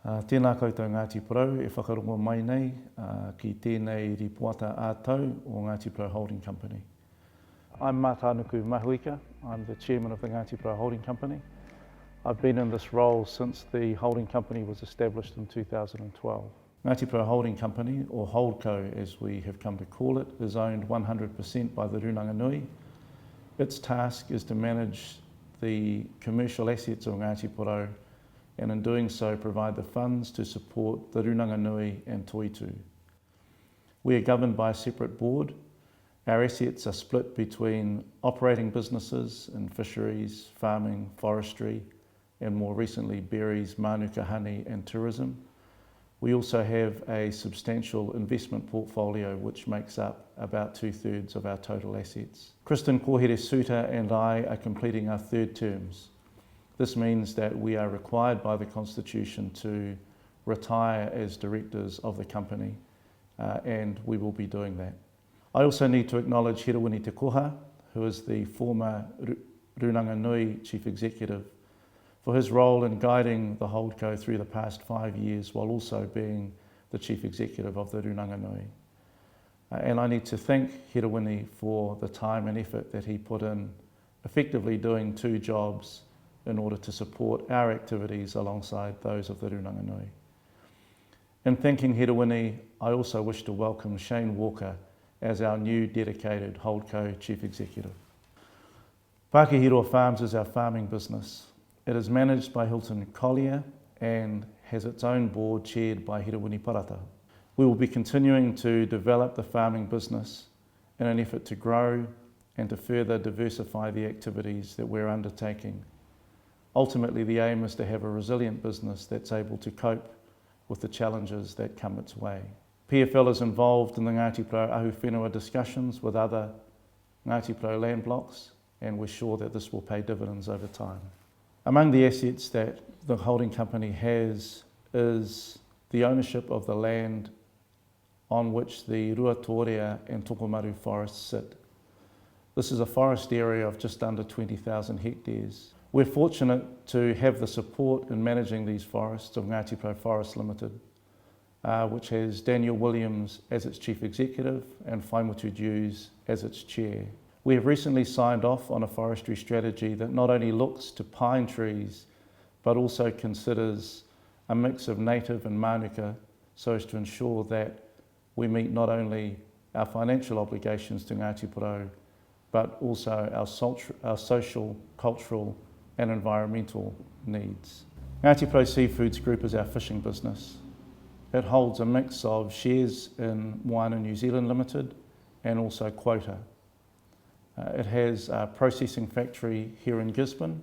Tēnā koutou Ngati Porou e whakarongo mai nei ki tēnei ripoata ātau o Ngati Porou Holding Company. I'm Matanuku Mahuika. I'm the chairman of the Ngati Porou Holding Company. I've been in this role since the holding company was established in 2012. Ngati Porou Holding Company, or Holdco as we have come to call it, is owned 100% by the Rūnanga-Nui. Its task is to manage the commercial assets of Ngati Porou, and in doing so provide the funds to support the Rūnanga-Nui and Toitu. We are governed by a separate board. Our assets are split between operating businesses in fisheries, farming, forestry, and more recently berries, manuka, honey and tourism. We also have a substantial investment portfolio which makes up about 2/3 of our total assets. Kristen Kohere-Suter and I are completing our third terms. This means that we are required by the Constitution to retire as directors of the company, and we will be doing that. I also need to acknowledge Hirawini Te Koha, who is the former Rūnanga-Nui Chief Executive, for his role in guiding the Holdco through the past 5 years while also being the Chief Executive of the Rūnanga-Nui. And I need to thank Hirawini for the time and effort that he put in, effectively doing 2 jobs in order to support our activities alongside those of the Rūnanga-Nui. In thanking Hirawini, I also wish to welcome Shane Walker as our new dedicated Holdco Chief Executive. Pākehiro Farms is our farming business. It is managed by Hilton Collier and has its own board chaired by Hirawini Parata. We will be continuing to develop the farming business in an effort to grow and to further diversify the activities that we're undertaking. Ultimately, the aim is to have a resilient business that's able to cope with the challenges that come its way. PFL is involved in the Ngati Porou Ahu Whenua discussions with other Ngati Porou land blocks, and we're sure that this will pay dividends over time. Among the assets that the holding company has is the ownership of the land on which the Ruatoria and Tokomaru forests sit. This is a forest area of just under 20,000 hectares. We're fortunate to have the support in managing these forests of Ngati Porou Forest Limited, which has Daniel Williams as its Chief Executive and Whaimutu Dews as its Chair. We have recently signed off on a forestry strategy that not only looks to pine trees, but also considers a mix of native and manuka so as to ensure that we meet not only our financial obligations to Ngati Porou, but also our social, cultural and environmental needs. Ngati Porou Seafoods Group is our fishing business. It holds a mix of shares in Moana New Zealand Limited and also Quota. It has a processing factory here in Gisborne,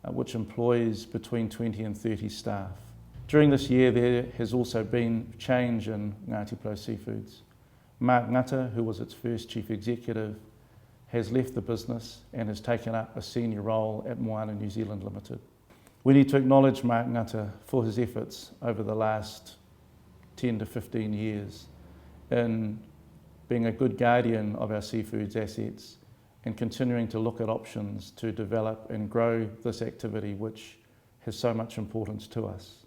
which employs between 20 and 30 staff. During this year, there has also been change in Ngati Porou Seafoods. Mark Ngata, who was its first chief executive, has left the business and has taken up a senior role at Moana New Zealand Limited. We need to acknowledge Mark Ngata for his efforts over the last 10 to 15 years in being a good guardian of our seafoods assets and continuing to look at options to develop and grow this activity which has so much importance to us.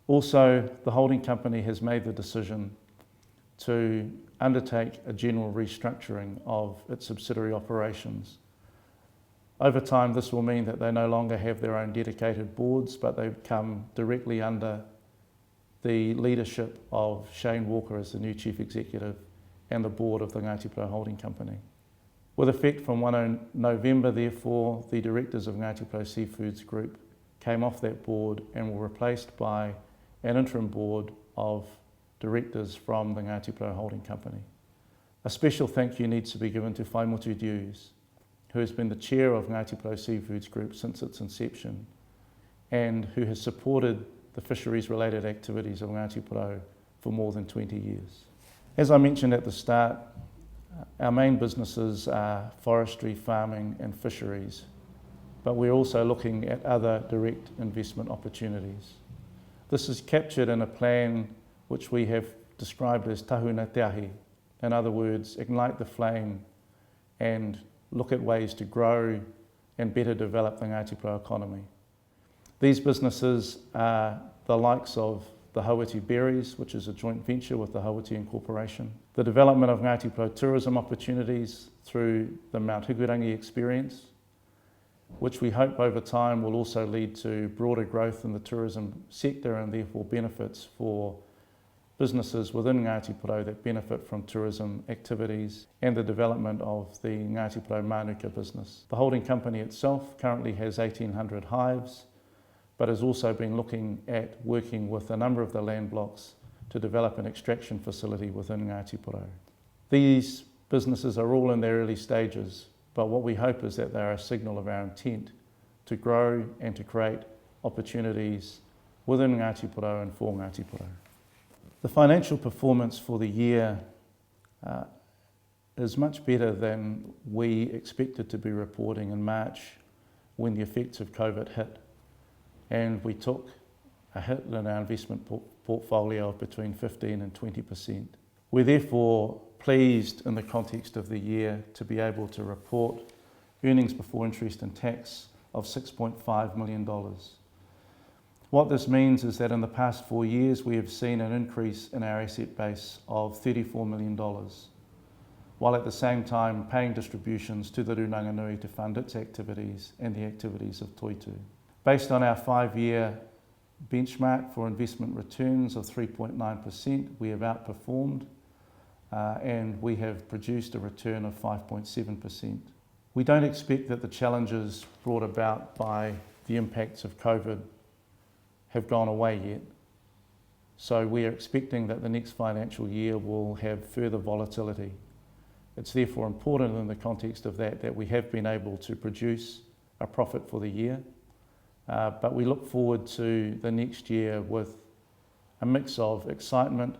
Also, the holding company has made the decision to undertake a general restructuring of its subsidiary operations. Over time, this will mean that they no longer have their own dedicated boards, but they come directly under the leadership of Shane Walker as the new Chief Executive and the board of the Ngati Porou Holding Company. With effect from 1 November, therefore, the directors of Ngati Porou Seafoods Group came off that board and were replaced by an interim board of directors from the Ngati Porou Holding Company. A special thank you needs to be given to Whaimutu Dews, who has been the chair of Ngati Porou Seafoods Group since its inception and who has supported the fisheries-related activities of Ngati Porou for more than 20 years. As I mentioned at the start, our main businesses are forestry, farming and fisheries, but we're also looking at other direct investment opportunities. This is captured in a plan which we have described as tahuna te ahi. In other words, ignite the flame and look at ways to grow and better develop the Ngati Porou economy. These businesses are the likes of the Hawiti Berries, which is a joint venture with the Hawiti Corporation. The development of Ngati Porou tourism opportunities through the Mount Higurangi experience, which we hope over time will also lead to broader growth in the tourism sector and therefore benefits for businesses within Ngati Porou that benefit from tourism activities and the development of the Ngati Porou Manuka business. The holding company itself currently has 1,800 hives, but has also been looking at working with a number of the land blocks to develop an extraction facility within Ngati Porou. These businesses are all in their early stages, but what we hope is that they are a signal of our intent to grow and to create opportunities within Ngati Porou and for Ngati Porou. The financial performance for the year is much better than we expected to be reporting in March when the effects of COVID hit. And we took a hit in our investment portfolio of between 15 and 20%. We're therefore pleased in the context of the year to be able to report earnings before interest and tax of $6.5 million. What this means is that in the past 4 years we have seen an increase in our asset base of $34 million, while at the same time paying distributions to the Rūnanga-Nui to fund its activities and the activities of Toitu. Based on our 5-year benchmark for investment returns of 3.9%, we have outperformed and we have produced a return of 5.7%. We don't expect that the challenges brought about by the impacts of COVID have gone away yet. So we are expecting that the next financial year will have further volatility. It's therefore important in the context of that we have been able to produce a profit for the year. But we look forward to the next year with a mix of excitement,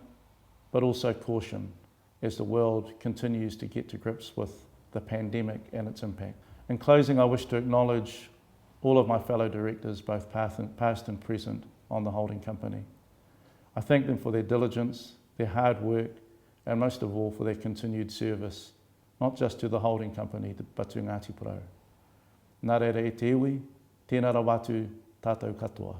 but also caution as the world continues to get to grips with the pandemic and its impact. In closing, I wish to acknowledge all of my fellow directors, both past and present, on the holding company. I thank them for their diligence, their hard work, and most of all for their continued service, not just to the holding company, but to Ngati Porou. Nā reira e te iwi, tēnā rawatu, tātou katoa.